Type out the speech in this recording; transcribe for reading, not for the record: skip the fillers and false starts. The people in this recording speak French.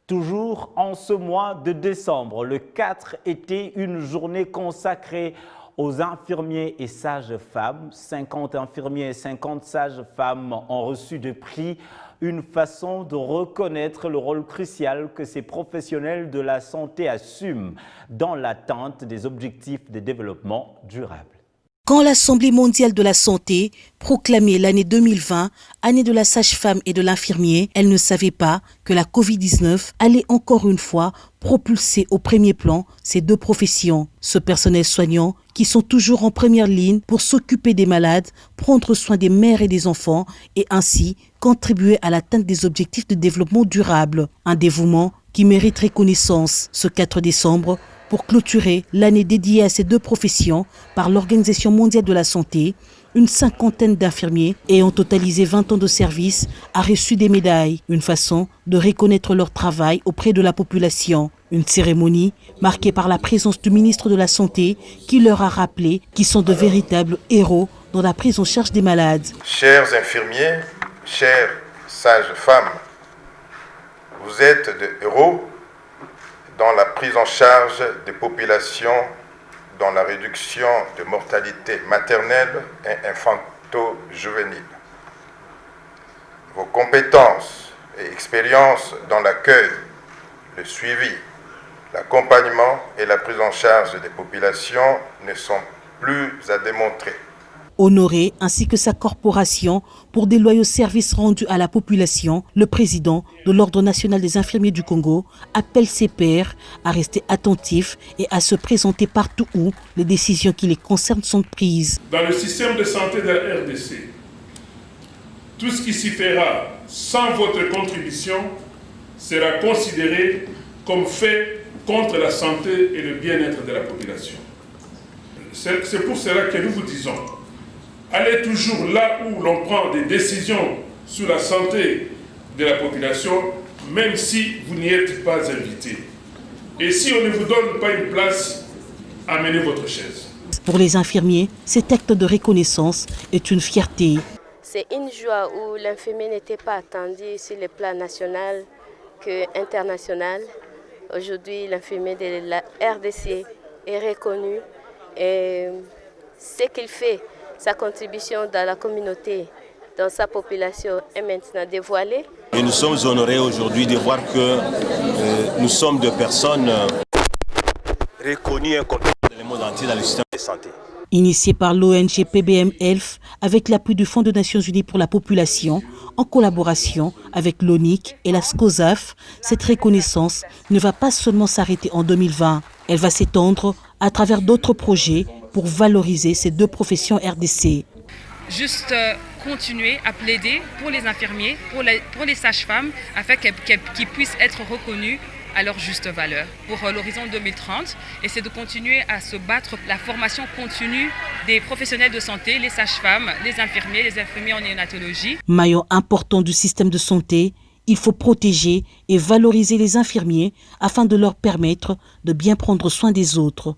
Toujours en ce mois de décembre, le 4 était une journée consacrée aux infirmiers et sages-femmes. 50 infirmiers et 50 sages-femmes ont reçu de prix, une façon de reconnaître le rôle crucial que ces professionnels de la santé assument dans l'atteinte des objectifs de développement durable. Quand l'Assemblée mondiale de la santé proclamait l'année 2020, année de la sage-femme et de l'infirmier, elle ne savait pas que la Covid-19 allait encore une fois propulser au premier plan ces deux professions. Ce personnel soignant qui sont toujours en première ligne pour s'occuper des malades, prendre soin des mères et des enfants et ainsi contribuer à l'atteinte des objectifs de développement durable. Un dévouement qui mérite reconnaissance. Ce 4 décembre, pour clôturer l'année dédiée à ces deux professions par l'Organisation mondiale de la santé, une cinquantaine d'infirmiers ayant totalisé 20 ans de service a reçu des médailles, une façon de reconnaître leur travail auprès de la population. Une cérémonie marquée par la présence du ministre de la Santé qui leur a rappelé qu'ils sont de véritables héros dans la prise en charge des malades. Chers infirmiers, chères sages-femmes, vous êtes des héros dans la prise en charge des populations, dans la réduction de mortalité maternelle et infanto-juvénile. Vos compétences et expériences dans l'accueil, le suivi, l'accompagnement et la prise en charge des populations ne sont plus à démontrer. Honoré ainsi que sa corporation pour des loyaux services rendus à la population, le président de l'Ordre national des infirmiers du Congo appelle ses pairs à rester attentifs et à se présenter partout où les décisions qui les concernent sont prises. Dans le système de santé de la RDC, tout ce qui s'y fera sans votre contribution sera considéré comme fait contre la santé et le bien-être de la population. C'est pour cela que nous vous disons, allez toujours là où l'on prend des décisions sur la santé de la population, même si vous n'y êtes pas invité. Et si on ne vous donne pas une place, amenez votre chaise. Pour les infirmiers, cet acte de reconnaissance est une fierté. C'est une joie où l'infirmier n'était pas attendu sur le plan national qu'international. Aujourd'hui, l'infirmier de la RDC est reconnu et ce qu'il fait, sa contribution dans la communauté, dans sa population est maintenant dévoilée. Et nous sommes honorés aujourd'hui de voir que nous sommes des personnes reconnues et compétentes dans le monde entier dans le système de santé. Initié par l'ONG PBM Health avec l'appui du Fonds des Nations Unies pour la population, en collaboration avec l'ONIC et la SCOSAF, cette reconnaissance ne va pas seulement s'arrêter en 2020. Elle va s'étendre à travers d'autres projets pour valoriser ces deux professions RDC. Juste continuer à plaider pour les infirmiers, pour les sages-femmes, afin qu'ils puissent être reconnus à leur juste valeur pour l'horizon 2030. Et c'est de continuer à se battre la formation continue des professionnels de santé, les sages-femmes, les infirmiers en néonatologie. Maillon important du système de santé, il faut protéger et valoriser les infirmiers afin de leur permettre de bien prendre soin des autres.